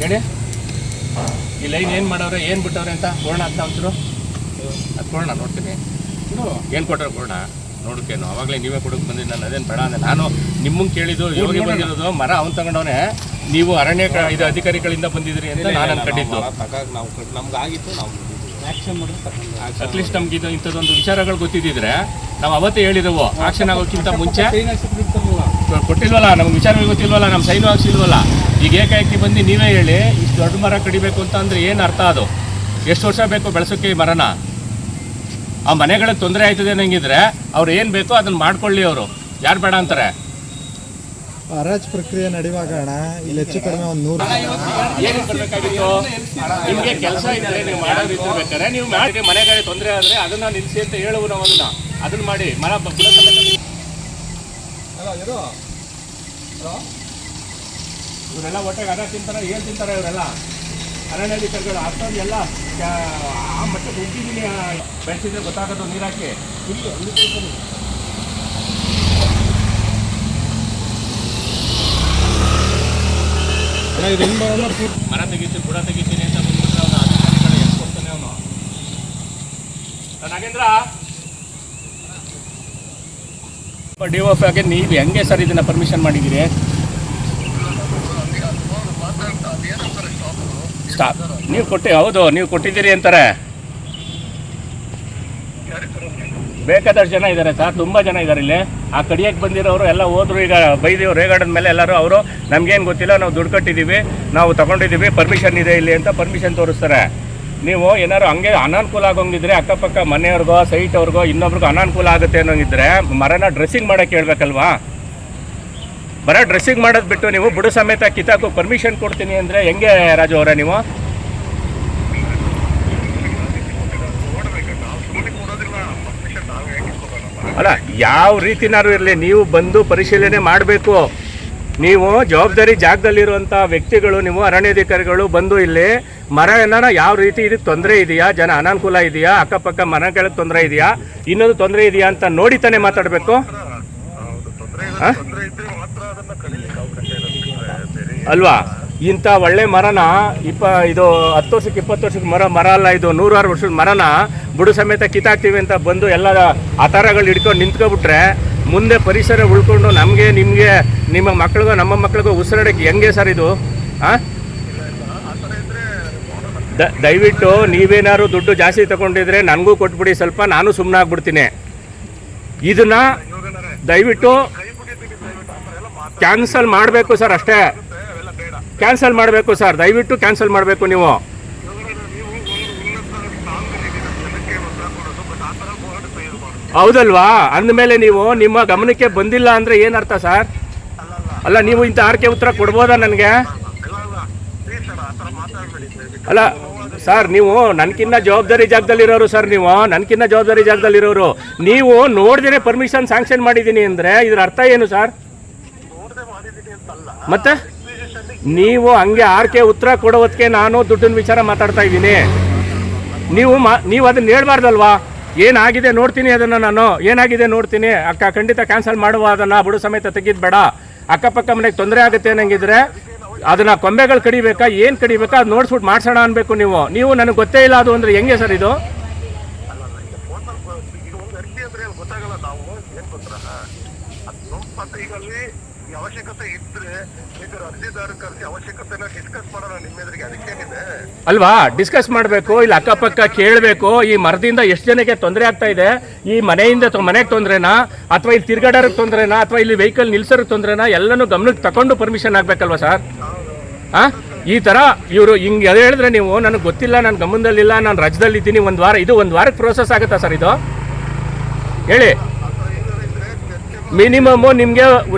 ಹೇಳಿ ಈ ಲೈನ್ ಏನು ಮಾಡವ್ರೆ ಏನು ಬಿಟ್ಟವ್ರೆ ಅಂತ ಕೊಡೋಣ ಅಂತ ಒಂಚೂರು ಅದು ಕೊಡೋಣ ನೋಡ್ತೀನಿ ಏನು ಕೊಟ್ಟರು ಕೊಡೋಣ ನೋಡೋಕ್ಕೇನು ಅವಾಗಲೇ ನೀವೇ ಕೊಡೋಕೆ ಬಂದಿದ್ದು ನಾನು ಅದೇನು ಬೇಡ ಅಂದರೆ ನಾನು ನಿಮ್ಮಂಗೆ ಕೇಳಿದ್ದು ಯೋಗಿ ಬಂದಿರೋದು ಮರ ಅವ್ನು ತಗೊಂಡವನೇ ನೀವು ಅರಣ್ಯ ಇದು ಅಧಿಕಾರಿಗಳಿಂದ ಬಂದಿದ್ರಿ ಅಂತ ನಾನು ಅನ್ಕೊಂಡಿದ್ದು ನಮ್ಗೆ ಆಗಿತ್ತು ನಾವು ಅಟ್ಲೀಸ್ಟ್ ನಮ್ಗೆ ಇದು ಇಂಥದ್ದೊಂದು ವಿಚಾರಗಳು ಗೊತ್ತಿದ್ದಿದ್ರೆ ನಾವು ಅವತ್ತೇ ಹೇಳಿದೆವು ಆಕ್ಷನ್ ಆಗೋಕ್ಕಿಂತ ಮುಂಚೆ ಕೊಟ್ಟಿಲ್ವಲ್ಲ ನಮ್ಗೆ ವಿಚಾರಗಳು ಗೊತ್ತಿಲ್ವಲ್ಲ ನಮ್ಮ ಸೈನು ಹಾಕ್ಸಿಲ್ವಲ್ಲ ಈಗ ಏಕಾಏಕಿ ಬಂದು ನೀವೇ ಹೇಳಿ ಇಷ್ಟು ದೊಡ್ಡ ಮರ ಕಡಿಬೇಕು ಅಂತ ಅಂದರೆ ಏನು ಅರ್ಥ ಅದು ಎಷ್ಟು ವರ್ಷ ಬೇಕು ಬೆಳೆಸೋಕ್ಕೆ ಈ ಮರನ ಆ ಮನೆಗಳಿಗೆ ತೊಂದರೆ ಆಯ್ತದೆ ಅನ್ನಂಗಿದ್ರೆ ಅವ್ರು ಏನು ಬೇಕೋ ಅದನ್ನು ಮಾಡ್ಕೊಳ್ಳಿ ಅವರು ಯಾರು ಬೇಡ ಅಂತಾರೆ ಹರಾಜು ಪ್ರಕ್ರಿಯೆ ನಡೆಯುವಾಗ ಅಣ್ಣ ಇಲ್ಲಿ ಹೆಚ್ಚು ಕಡಿಮೆ ಒಂದು 100 ಏನು ಬರಬೇಕಾಗಿತ್ತು ನಿಮಗೆ ಕೆಲಸ ಇದ್ದರೆ ನೀವು ಮಾಡೋದಿದ್ದು ಬೇಕಾದ್ರೆ ನೀವು ಮಾಡಿ ಮನೆಗಳಿಗೆ ತೊಂದರೆ ಆದರೆ ಅದನ್ನು ನಿಲ್ಲಿಸಿ ಅಂತ ಹೇಳುವು ನಾವು ಅದನ್ನು ಮಾಡಿ ಮರ ಇವರೆಲ್ಲ ಹೊಟ್ಟೆಗೆ ಅನ್ನ ತಿಂತಾರೆ ಏನು ತಿಂತಾರೆ ಇವರೆಲ್ಲ ಅರಣ್ಯಾಧಿಕಾರಿಗಳು ಅಷ್ಟೊಂದು ಎಲ್ಲ ಆ ಮಟ್ಟಕ್ಕೆ ಉಗ್ಗಿದ್ದೀನಿ ಬೆಳೆಸಿದ್ರೆ ಗೊತ್ತಾಗೋದು ನೀರಾಕಿ ಮರ ತೆಗಿತೀನಿ ಬುಡ ತೆಗಿತೀನಿ ಅಂತ ಬಂದ್ಬಿಟ್ರೆ ಅವನು ಅಧಿಕಾರಿಗಳು ಎಷ್ಟು ಕೊಡ್ತಾನೆ ಅವನು ನಾಗೇಂದ್ರ ಡಿಒಎಫ್ ಆಗಿ ನೀವು ಹೆಂಗೆ ಸರ್ ಇದನ್ನ ಪರ್ಮಿಷನ್ ಮಾಡಿದ್ದೀರಿ ಸ್ಟಾಪ್ ನೀವು ಹೌದು ನೀವು ಕೊಟ್ಟಿದ್ದೀರಿ ಅಂತಾರೆ ಬೇಕಾದಷ್ಟು ಜನ ಇದ್ದಾರೆ ಸರ್ ತುಂಬ ಜನ ಇದ್ದಾರೆ ಇಲ್ಲಿ ಆ ಕಡಿಯಕ್ಕೆ ಬಂದಿರೋರು ಎಲ್ಲ ಹೋದ್ರು ಈಗ ಬೈದೀವಿ ರೇಗಾರ್ಡನ್ ಮೇಲೆ ಎಲ್ಲರೂ ಅವರು ನಮಗೇನು ಗೊತ್ತಿಲ್ಲ ನಾವು ದುಡ್ಡು ಕಟ್ಟಿದ್ದೀವಿ ನಾವು ತೊಗೊಂಡಿದ್ದೀವಿ ಪರ್ಮಿಷನ್ ಇದೆ ಇಲ್ಲಿ ಅಂತ ಪರ್ಮಿಷನ್ ತೋರಿಸ್ತಾರೆ ನೀವು ಏನಾದ್ರು ಹಂಗೆ ಅನಾನುಕೂಲ ಆಗೋಂಗಿದ್ರೆ ಅಕ್ಕಪಕ್ಕ ಮನೆಯವ್ರಿಗೋ ಸೈಟ್ ಅವ್ರಿಗೋ ಇನ್ನೊಬ್ರಿಗೂ ಅನಾನುಕೂಲ ಆಗುತ್ತೆ ಅನ್ನೋಂಗಿದ್ರೆ ಮರನ ಡ್ರೆಸ್ಸಿಂಗ್ ಮಾಡೋಕ್ಕೆ ಹೇಳ್ಬೇಕಲ್ವಾ ಬರ ಡ್ರೆಸ್ಸಿಂಗ್ ಮಾಡೋದು ಬಿಟ್ಟು ನೀವು ಬುಡ ಸಮೇತ ಕಿತ್ತಾಕು ಪರ್ಮಿಷನ್ ಕೊಡ್ತೀನಿ ಅಂದರೆ ಹೆಂಗೆ ರಾಜು ಅವರೇ ನೀವು ಅಲ್ಲ ಯಾವ ರೀತಿನಾರು ಇರಲಿ ನೀವು ಬಂದು ಪರಿಶೀಲನೆ ಮಾಡಬೇಕು ನೀವು ಜವಾಬ್ದಾರಿ ಜಾಗದಲ್ಲಿರುವಂಥ ವ್ಯಕ್ತಿಗಳು ನೀವು ಅರಣ್ಯಾಧಿಕಾರಿಗಳು ಬಂದು ಇಲ್ಲಿ ಮರ ಏನಾರ ಯಾವ ರೀತಿ ಇದಕ್ಕೆ ತೊಂದರೆ ಇದೆಯಾ ಜನ ಅನಾನುಕೂಲ ಇದೆಯಾ ಅಕ್ಕಪಕ್ಕ ಮರಗಳಿಗೆ ತೊಂದರೆ ಇದೆಯಾ ಇನ್ನೊಂದು ತೊಂದರೆ ಇದೆಯಾ ಅಂತ ನೋಡಿ ತಾನೇ ಮಾತಾಡಬೇಕು ಅಲ್ವಾ ಇಂಥ ಒಳ್ಳೆ ಮರನ ಇದು 10 ವರ್ಷಕ್ಕೆ 20 ವರ್ಷಕ್ಕೆ ಮರ ಅಲ್ಲ ಇದು 106 ವರ್ಷದ ಮರನ ಬುಡು ಸಮೇತ ಕಿತ್ತಾಕ್ತೀವಿ ಅಂತ ಬಂದು ಎಲ್ಲ ಆಧಾರಗಳು ಹಿಡ್ಕೊಂಡು ನಿಂತ್ಕೊಬಿಟ್ರೆ ಮುಂದೆ ಪರಿಸರ ಉಳ್ಕೊಂಡು ನಮಗೆ ನಿಮಗೆ ನಿಮ್ಮ ಮಕ್ಳಿಗೋ ನಮ್ಮ ಮಕ್ಳಿಗೋ ಉಸಿರಾಡಕ್ಕೆ ಹೆಂಗೆ ಸರ್ ಇದು ದಯವಿಟ್ಟು ನೀವೇನಾದ್ರು ದುಡ್ಡು ಜಾಸ್ತಿ ತಗೊಂಡಿದ್ರೆ ನನಗೂ ಕೊಟ್ಬಿಡಿ ಸ್ವಲ್ಪ ನಾನು ಸುಮ್ಮನೆ ಆಗ್ಬಿಡ್ತೀನಿ ಇದನ್ನ ದಯವಿಟ್ಟು ಕ್ಯಾನ್ಸಲ್ ಮಾಡಬೇಕು ಸರ್ ಅಷ್ಟೇ ಕ್ಯಾನ್ಸಲ್ ಮಾಡಬೇಕು ಸರ್ ದಯವಿಟ್ಟು ಕ್ಯಾನ್ಸಲ್ ಮಾಡಬೇಕು ನೀವು ಹೌದಲ್ವಾ ಅಂದಮೇಲೆ ನೀವು ನಿಮ್ಮ ಗಮನಕ್ಕೆ ಬಂದಿಲ್ಲ ಅಂದರೆ ಏನರ್ಥ ಸರ್ ಅಲ್ಲ ನೀವು ಇಂಥ ಆರ್ಕೆ ಉತ್ತರ ಕೊಡ್ಬೋದಾ ನನಗೆ ಅಲ್ಲ ಸರ್ ನೀವು ನನಗಿನ್ನ ಜವಾಬ್ದಾರಿ ಜಾಗದಲ್ಲಿರೋರು ಸರ್ ನೀವು ನನಗಿನ್ನ ಜವಾಬ್ದಾರಿ ಜಾಗದಲ್ಲಿರೋರು ನೀವು ನೋಡ್ದೇ ಪರ್ಮಿಷನ್ ಸ್ಯಾಂಕ್ಷನ್ ಮಾಡಿದ್ದೀನಿ ಅಂದರೆ ಇದ್ರ ಅರ್ಥ ಏನು ಸರ್ ಮತ್ತೆ ನೀವು ಹಂಗೆ ಆರ್ಕೆ ಉತ್ತರ ಕೊಡೋದಕ್ಕೆ ನಾನು ದುಡ್ಡಿನ ವಿಚಾರ ಮಾತಾಡ್ತಾ ಇದ್ದೀನಿ ನೀವು ಅದನ್ನ ಹೇಳ್ಬಾರ್ದಲ್ವಾ ಏನಾಗಿದೆ ನೋಡ್ತೀನಿ ಅದನ್ನು ನಾನು ಏನಾಗಿದೆ ನೋಡ್ತೀನಿ ಖಂಡಿತ ಕ್ಯಾನ್ಸಲ್ ಮಾಡುವ ಅದನ್ನು ಬುಡು ಸಮೇತ ತೆಗಿದ್ ಬೇಡ ಅಕ್ಕಪಕ್ಕ ಮನೆಗೆ ತೊಂದರೆ ಆಗುತ್ತೆ ಅನ್ನಂಗಿದ್ರೆ ಅದನ್ನು ಕೊಂಬೆಗಳು ಕಡಿಬೇಕಾ ಏನು ಕಡಿಬೇಕಾ ಅದು ನೋಡ್ಸ್ಬಿಟ್ಟು ಮಾಡ್ಸೋಣ ಅನ್ಬೇಕು ನೀವು ನನಗೆ ಗೊತ್ತೇ ಇಲ್ಲ ಅದು ಅಂದರೆ ಹೆಂಗೆ ಸರ್ ಇದು ಅಲ್ವಾ ಡಿಸ್ಕಸ್ ಮಾಡಬೇಕು ಇಲ್ಲಿ ಅಕ್ಕಪಕ್ಕ ಕೇಳಬೇಕು ಈ ಮರದಿಂದ ಎಷ್ಟು ಜನಕ್ಕೆ ತೊಂದರೆ ಆಗ್ತಾ ಇದೆ ಈ ಮನೆಯಿಂದ ಮನೆಗೆ ತೊಂದರೆನಾ ಅಥವಾ ಇಲ್ಲಿ ತಿರ್ಗಾಡೋರಿಗೆ ತೊಂದರೆನಾ ಅಥವಾ ಇಲ್ಲಿ ವೆಹಿಕಲ್ ನಿಲ್ಸೋರಿಗೆ ತೊಂದರೆನಾ ಎಲ್ಲನೂ ಗಮನಕ್ಕೆ ತಗೊಂಡು ಪರ್ಮಿಷನ್ ಆಗಬೇಕಲ್ವಾ ಸರ್ ಈ ಥರ ಇವರು ಹಿಂಗೆ ಅದು ಹೇಳಿದ್ರೆ ನೀವು ನನಗೆ ಗೊತ್ತಿಲ್ಲ ನಾನು ಗಮನದಲ್ಲಿಲ್ಲ ನಾನು ರಾಜ್ಯದಲ್ಲಿದ್ದೀನಿ ಒಂದು ವಾರಕ್ಕೆ ಪ್ರೋಸೆಸ್ ಆಗುತ್ತಾ ಸರ್ ಇದು ಹೇಳಿ ಮಿನಿಮಮ್ಮು ನಿಮಗೆ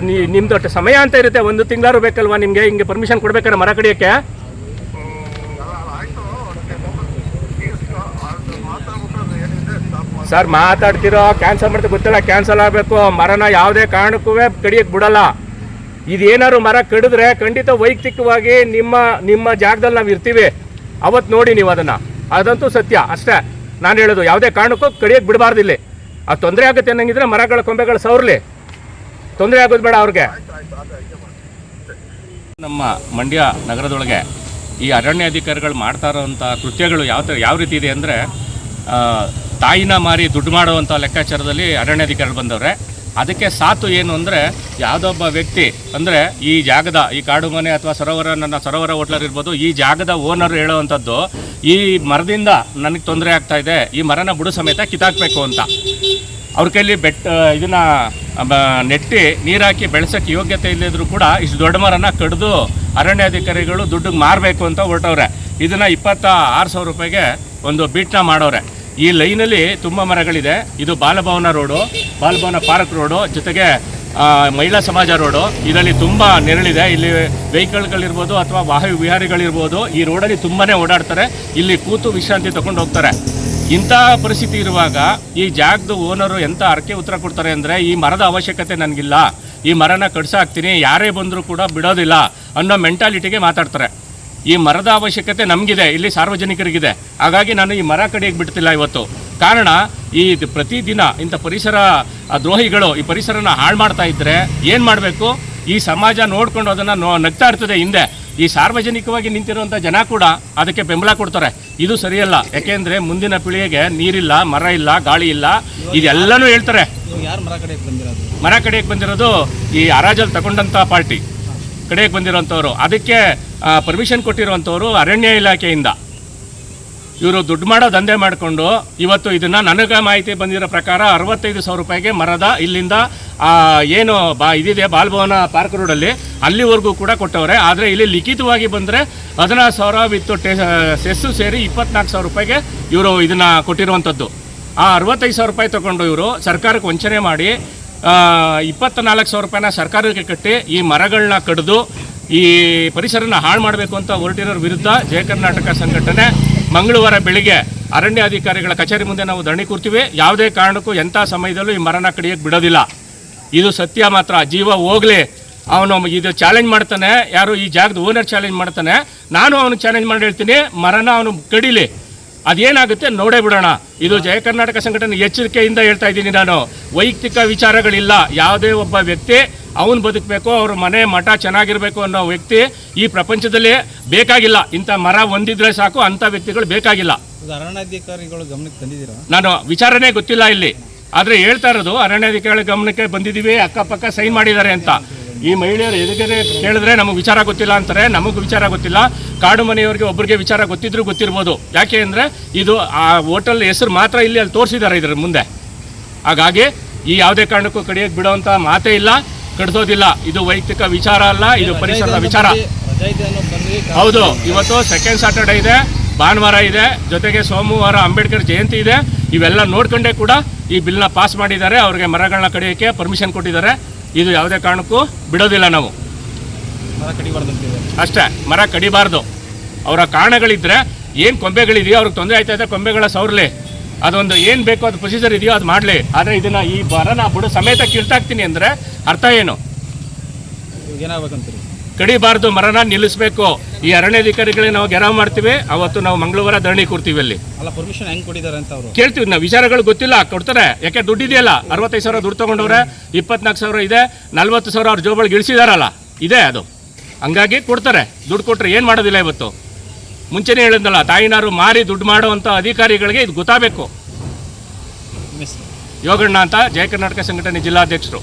ನಿಮ್ದು ಸಮಯ ಅಂತ ಇರುತ್ತೆ 1 ತಿಂಗಳಾರು ಬೇಕಲ್ವಾ ನಿಮಗೆ ಹಿಂಗೆ ಪರ್ಮಿಷನ್ ಕೊಡ್ಬೇಕಾದ್ರೆ ಮರ ಕಡಿಯೋಕ್ಕೆ ಸರ್ ಮಾತಾಡ್ತಿರೋ ಕ್ಯಾನ್ಸಲ್ ಮಾಡ್ತಾ ಗೊತ್ತಿಲ್ಲ ಕ್ಯಾನ್ಸಲ್ ಆಗಬೇಕು ಮರನ ಯಾವುದೇ ಕಾರಣಕ್ಕೂ ಕಡಿಯೋಕ್ಕೆ ಬಿಡಲ್ಲ ಇದೇನಾದ್ರು ಮರ ಕಡಿದ್ರೆ ಖಂಡಿತ ವೈಯಕ್ತಿಕವಾಗಿ ನಿಮ್ಮ ಜಾಗದಲ್ಲಿ ನಾವು ಇರ್ತೀವಿ ಅವತ್ತು ನೋಡಿ ನೀವು ಅದಂತೂ ಸತ್ಯ ಅಷ್ಟೇ ನಾನು ಹೇಳೋದು ಯಾವುದೇ ಕಾರಣಕ್ಕೂ ಕಡಿಯೋಕ್ಕೆ ಬಿಡಬಾರ್ದು ಇಲ್ಲಿ ಅದು ತೊಂದರೆ ಆಗುತ್ತೆ ಅನ್ನಂಗಿದ್ರೆ ಮರಗಳ ಕೊಂಬೆಗಳು ಸವರ್ಲಿ ತೊಂದರೆ ಆಗೋದು ಬೇಡ ಅವ್ರಿಗೆ ನಮ್ಮ ಮಂಡ್ಯ ನಗರದೊಳಗೆ ಈ ಅರಣ್ಯಾಧಿಕಾರಿಗಳು ಮಾಡ್ತಾ ಇರೋವಂಥ ಕೃತ್ಯಗಳು ಯಾವ ರೀತಿ ಇದೆ ಅಂದರೆ ತಾಯಿನ ಮಾರಿ ದುಡ್ಡು ಮಾಡುವಂಥ ಲೆಕ್ಕಾಚಾರದಲ್ಲಿ ಅರಣ್ಯಾಧಿಕಾರಿಗಳು ಬಂದವ್ರೆ. ಅದಕ್ಕೆ ಸಾತು ಏನು ಅಂದರೆ ಯಾವುದೊಬ್ಬ ವ್ಯಕ್ತಿ ಅಂದರೆ ಈ ಜಾಗದ ಈ ಕಾಡು ಮನೆ ಅಥವಾ ಸರೋವರ ಹೋಟ್ಲರ್ ಇರ್ಬೋದು, ಈ ಜಾಗದ ಓನರ್ ಹೇಳೋವಂಥದ್ದು ಈ ಮರದಿಂದ ನನಗೆ ತೊಂದರೆ ಆಗ್ತಾ ಇದೆ, ಈ ಮರನ ಬುಡ ಸಮೇತ ಕಿತ್ತಾಕಬೇಕು ಅಂತ. ಅವ್ರ ಕೈಲಿ ಇದನ್ನು ನೆಟ್ಟಿ ನೀರಾಕಿ ಬೆಳೆಸೋಕ್ಕೆ ಯೋಗ್ಯತೆ ಇಲ್ಲದಿದ್ರೂ ಕೂಡ ಇಷ್ಟು ದೊಡ್ಡ ಮರನ ಕಡಿದು ಅರಣ್ಯಾಧಿಕಾರಿಗಳು ದುಡ್ಡಿಗೆ ಮಾರಬೇಕು ಅಂತ ಹೊರಟವ್ರೆ. ಇದನ್ನು 26,000 ರೂಪಾಯಿಗೆ ಒಂದು ಬೀಟ್ನ ಮಾಡೋರೆ. ಈ ಲೈನಲ್ಲಿ ತುಂಬ ಮರಗಳಿದೆ. ಇದು Balbhavan road, Balbhavan park road, ಜೊತೆಗೆ ಮಹಿಳಾ ಸಮಾಜ ರೋಡು. ಇದರಲ್ಲಿ ತುಂಬ ನೆರಳಿದೆ. ಇಲ್ಲಿ ವೆಹಿಕಲ್ಗಳಿರ್ಬೋದು ಅಥವಾ ವಾಹನ ವಿಹಾರಿಗಳಿರ್ಬೋದು ಈ ರೋಡಲ್ಲಿ ತುಂಬಾ ಓಡಾಡ್ತಾರೆ. ಇಲ್ಲಿ ಕೂತು ವಿಶ್ರಾಂತಿ ತೊಗೊಂಡು ಹೋಗ್ತಾರೆ. ಇಂಥ ಪರಿಸ್ಥಿತಿ ಇರುವಾಗ ಈ ಜಾಗದ ಓನರು ಎಂಥ ಅರ್ಕೆ ಉತ್ತರ ಕೊಡ್ತಾರೆ ಅಂದರೆ, ಈ ಮರದ ಅವಶ್ಯಕತೆ ನನಗಿಲ್ಲ, ಈ ಮರನ ಕಡ್ಸಾಕ್ತೀನಿ, ಯಾರೇ ಬಂದರೂ ಕೂಡ ಬಿಡೋದಿಲ್ಲ ಅನ್ನೋ ಮೆಂಟಾಲಿಟಿಗೆ ಮಾತಾಡ್ತಾರೆ. ಈ ಮರದ ಅವಶ್ಯಕತೆ ನಮಗಿದೆ, ಇಲ್ಲಿ ಸಾರ್ವಜನಿಕರಿಗಿದೆ. ಹಾಗಾಗಿ ನಾನು ಈ ಮರ ಕಡಿಯೋಕ್ಕೆ ಬಿಡ್ತಿಲ್ಲ ಇವತ್ತು. ಕಾರಣ ಈ ಪ್ರತಿದಿನ ಇಂಥ ಪರಿಸರ ದ್ರೋಹಿಗಳು ಈ ಪರಿಸರನ ಹಾಳು ಮಾಡ್ತಾ ಇದ್ದರೆ ಏನು ಮಾಡಬೇಕು? ಈ ಸಮಾಜ ನೋಡ್ಕೊಂಡು ಅದನ್ನು ನಗ್ತಾ ಇರ್ತದೆ. ಹಿಂದೆ ಈ ಸಾರ್ವಜನಿಕವಾಗಿ ನಿಂತಿರುವಂಥ ಜನ ಕೂಡ ಅದಕ್ಕೆ ಬೆಂಬಲ ಕೊಡ್ತಾರೆ. ಇದು ಸರಿಯಲ್ಲ. ಯಾಕೆಂದರೆ ಮುಂದಿನ ಪೀಳಿಗೆಗೆ ನೀರಿಲ್ಲ, ಮರ ಇಲ್ಲ, ಗಾಳಿ ಇಲ್ಲ, ಇದೆಲ್ಲನೂ ಹೇಳ್ತಾರೆ. ಯಾರು ಮರ ಕಡೆಗೆ ಬಂದಿರೋದು ಈ ಹರಾಜಲ್ಲಿ ತಗೊಂಡಂಥ ಪಾರ್ಟಿ ಕಡೆಗೆ ಬಂದಿರೋಂಥವ್ರು. ಅದಕ್ಕೆ ಪರ್ಮಿಷನ್ ಕೊಟ್ಟಿರುವಂಥವ್ರು ಅರಣ್ಯ ಇಲಾಖೆಯಿಂದ. ಇವರು ದುಡ್ಡು ಮಾಡೋ ದಂಧೆ ಮಾಡಿಕೊಂಡು ಇವತ್ತು ಇದನ್ನು ನನಗೆ ಮಾಹಿತಿ ಬಂದಿರೋ ಪ್ರಕಾರ 65,000 ರೂಪಾಯಿಗೆ ಮರದ ಇಲ್ಲಿಂದ ಏನು ಇದಿದೆ ಬಾಲಭವನ ಪಾರ್ಕ್ ರೋಡಲ್ಲಿ ಅಲ್ಲಿವರೆಗೂ ಕೂಡ ಕೊಟ್ಟವ್ರೆ. ಆದರೆ ಇಲ್ಲಿ ಲಿಖಿತವಾಗಿ ಬಂದರೆ 16,000 ವಿತ್ತು ಸೆಸ್ಸು ಸೇರಿ 24,000 ರೂಪಾಯಿಗೆ ಇವರು ಇದನ್ನು ಕೊಟ್ಟಿರುವಂಥದ್ದು. ಆ 65,000 ರೂಪಾಯಿ ತೊಗೊಂಡು ಇವರು ಸರ್ಕಾರಕ್ಕೆ ವಂಚನೆ ಮಾಡಿ 24,000 ರೂಪಾಯಿನ ಸರ್ಕಾರಕ್ಕೆ ಕಟ್ಟಿ ಈ ಮರಗಳನ್ನ ಕಡಿದು ಈ ಪರಿಸರನ ಹಾಳು ಮಾಡಬೇಕು ಅಂತ ಹೊರಟಿರೋರ ವಿರುದ್ಧ ಜಯ ಕರ್ನಾಟಕ ಸಂಘಟನೆ ಮಂಗಳವಾರ ಬೆಳಿಗ್ಗೆ ಅರಣ್ಯಾಧಿಕಾರಿಗಳ ಕಚೇರಿ ಮುಂದೆ ನಾವು ಧರಣಿ ಕೂರ್ತೀವಿ. ಯಾವುದೇ ಕಾರಣಕ್ಕೂ ಎಂಥ ಸಮಯದಲ್ಲೂ ಈ ಮರನ ಕಡಿಯೋಕ್ಕೆ ಬಿಡೋದಿಲ್ಲ. ಇದು ಸತ್ಯ ಮಾತ್ರ. ಜೀವ ಹೋಗಲಿ. ಅವನು ಇದು ಚಾಲೆಂಜ್ ಮಾಡ್ತಾನೆ, ಯಾರು ಈ ಜಾಗದ ಓನರ್ ಚಾಲೆಂಜ್ ಮಾಡ್ತಾನೆ, ನಾನು ಅವನು ಚಾಲೆಂಜ್ ಮಾಡಿ ಹೇಳ್ತೀನಿ, ಮರನ ಅವನು ಕಡಿಲಿ. ಅದೇನಾಗುತ್ತೆ ನೋಡೇ ಬಿಡೋಣ. ಇದು ಜಯ ಕರ್ನಾಟಕ ಸಂಘಟನೆ ಎಚ್ಚರಿಕೆಯಿಂದ ಹೇಳ್ತಾ ಇದ್ದೀನಿ. ನಾನು ವೈಯಕ್ತಿಕ ವಿಚಾರಗಳಿಲ್ಲ. ಯಾವುದೇ ಒಬ್ಬ ವ್ಯಕ್ತಿ ಅವನು ಬದುಕಬೇಕು, ಅವ್ರ ಮನೆ ಮಠ ಚೆನ್ನಾಗಿರಬೇಕು ಅನ್ನೋ ವ್ಯಕ್ತಿ ಈ ಪ್ರಪಂಚದಲ್ಲಿ ಬೇಕಾಗಿಲ್ಲ. ಇಂಥ ಮರ ಹೊಂದಿದ್ರೆ ಸಾಕು, ಅಂಥ ವ್ಯಕ್ತಿಗಳು ಬೇಕಾಗಿಲ್ಲ. ಅರಣ್ಯಾಧಿಕಾರಿಗಳು ಗಮನಕ್ಕೆ ತಂದಿದ್ದೀರಾ? ನಾನು ವಿಚಾರನೇ ಗೊತ್ತಿಲ್ಲ ಇಲ್ಲಿ, ಆದರೆ ಹೇಳ್ತಾ ಇರೋದು ಅರಣ್ಯಾಧಿಕಾರಿಗಳ ಗಮನಕ್ಕೆ ಬಂದಿದ್ದೀವಿ, ಅಕ್ಕಪಕ್ಕ ಸೈನ್ ಮಾಡಿದ್ದಾರೆ ಅಂತ. ಈ ಮಹಿಳೆಯರು ಎದುರಿಗೆ ಕೇಳಿದ್ರೆ ನಮಗೆ ವಿಚಾರ ಗೊತ್ತಿಲ್ಲ ಅಂತಾರೆ. ನಮಗೆ ವಿಚಾರ ಗೊತ್ತಿಲ್ಲ. ಕಾಡು ಮನೆಯವರಿಗೆ ಒಬ್ಬರಿಗೆ ವಿಚಾರ ಗೊತ್ತಿದ್ರೂ ಗೊತ್ತಿರ್ಬೋದು. ಯಾಕೆ ಅಂದರೆ ಇದು ಆ ಹೋಟೆಲ್ ಹೆಸರು ಮಾತ್ರ ಇಲ್ಲಿ ಅಲ್ಲಿ ತೋರಿಸಿದ್ದಾರೆ ಇದರ ಮುಂದೆ. ಹಾಗಾಗಿ ಈ ಯಾವುದೇ ಕಾರಣಕ್ಕೂ ಕಡಿಯೋಕ್ಕೆ ಬಿಡುವಂಥ ಮಾತೇ ಇಲ್ಲ, ಕಡಿಸೋದಿಲ್ಲ. ಇದು ವೈಯಕ್ತಿಕ ವಿಚಾರ ಅಲ್ಲ, ಇದು ಪರಿಸರದ ವಿಚಾರ. ಹೌದು, ಇವತ್ತು ಸೆಕೆಂಡ್ ಸ್ಯಾಟರ್ಡೇ ಇದೆ, ಭಾನುವಾರ ಇದೆ, ಜೊತೆಗೆ ಸೋಮವಾರ ಅಂಬೇಡ್ಕರ್ ಜಯಂತಿ ಇದೆ. ಇವೆಲ್ಲ ನೋಡ್ಕೊಂಡೇ ಕೂಡ ಈ ಬಿಲ್ನ ಪಾಸ್ ಮಾಡಿದ್ದಾರೆ. ಅವ್ರಿಗೆ ಮರಗಳನ್ನ ಕಡಿಯೋಕ್ಕೆ ಪರ್ಮಿಷನ್ ಕೊಟ್ಟಿದ್ದಾರೆ. ಇದು ಯಾವುದೇ ಕಾರಣಕ್ಕೂ ಬಿಡೋದಿಲ್ಲ ನಾವು. ಮರ ಕಡಿಬಾರ್ದು ಅಷ್ಟೇ, ಮರ ಕಡಿಬಾರ್ದು. ಅವರ ಕಾರಣಗಳಿದ್ದರೆ ಏನು ಕೊಂಬೆಗಳಿದೆಯೋ ಅವ್ರಿಗೆ ತೊಂದರೆ ಆಯ್ತಾ ಇದೆ, ಕೊಂಬೆಗಳ ಸವರ್ಲಿ. ಅದೊಂದು ಏನು ಬೇಕೋ ಅದು ಪ್ರೊಸೀಜರ್ ಇದೆಯೋ ಅದು ಮಾಡಲಿ. ಆದರೆ ಇದನ್ನು ಈ ಮರನ ಬುಡ ಸಮೇತ ಕಿಳ್ತಾಕ್ತೀನಿ ಅಂದರೆ ಅರ್ಥ ಏನು? ಏನಾಗಬೇಕಂತೀರಿ? ಕಡಿಬಾರ್ದು, ಮರನ ನಿಲ್ಲಿಸಬೇಕು. ಈ ಅರಣ್ಯಾಧಿಕಾರಿಗಳಿಗೆ ನಾವು ಗೆರವು ಮಾಡ್ತೀವಿ. ಅವತ್ತು ನಾವು ಮಂಗಳವಾರ ಧರಣಿ ಕೊಡ್ತೀವಿ. ಅಲ್ಲಿ ಅಲ್ಲ, ಪರ್ಮಿಷನ್ ಹೆಂಗೆ ಕೊಟ್ಟಿದ್ದಾರೆ ಅಂತ ಅವರು ಕೇಳ್ತೀವಿ. ನಾವು ವಿಚಾರಗಳು ಗೊತ್ತಿಲ್ಲ, ಕೊಡ್ತಾರೆ. ಯಾಕೆ ದುಡ್ಡಿದೆಯಲ್ಲ, 65,000 ದುಡ್ಡು ತೊಗೊಂಡವ್ರೆ, 24,000 ಇದೆ, 40,000 ಅವ್ರ ಜೋಬಳಿಗೆ ಇಳಿಸಿದಾರಲ್ಲ, ಇದೆ ಅದು. ಹಂಗಾಗಿ ಕೊಡ್ತಾರೆ. ದುಡ್ಡು ಕೊಟ್ಟರೆ ಏನು ಮಾಡೋದಿಲ್ಲ. ಇವತ್ತು ಮುಂಚೆನೇ ಹೇಳಿದ್ನಲ್ಲ, ತಾಯಿನಾರು ಮಾರಿ ದುಡ್ಡು ಮಾಡುವಂಥ ಅಧಿಕಾರಿಗಳಿಗೆ ಇದು ಗೊತ್ತಾಗಬೇಕು. ಯೋಗಣ್ಣ ಅಂತ, ಜಯ ಕರ್ನಾಟಕ ಸಂಘಟನೆ ಜಿಲ್ಲಾಧ್ಯಕ್ಷರು.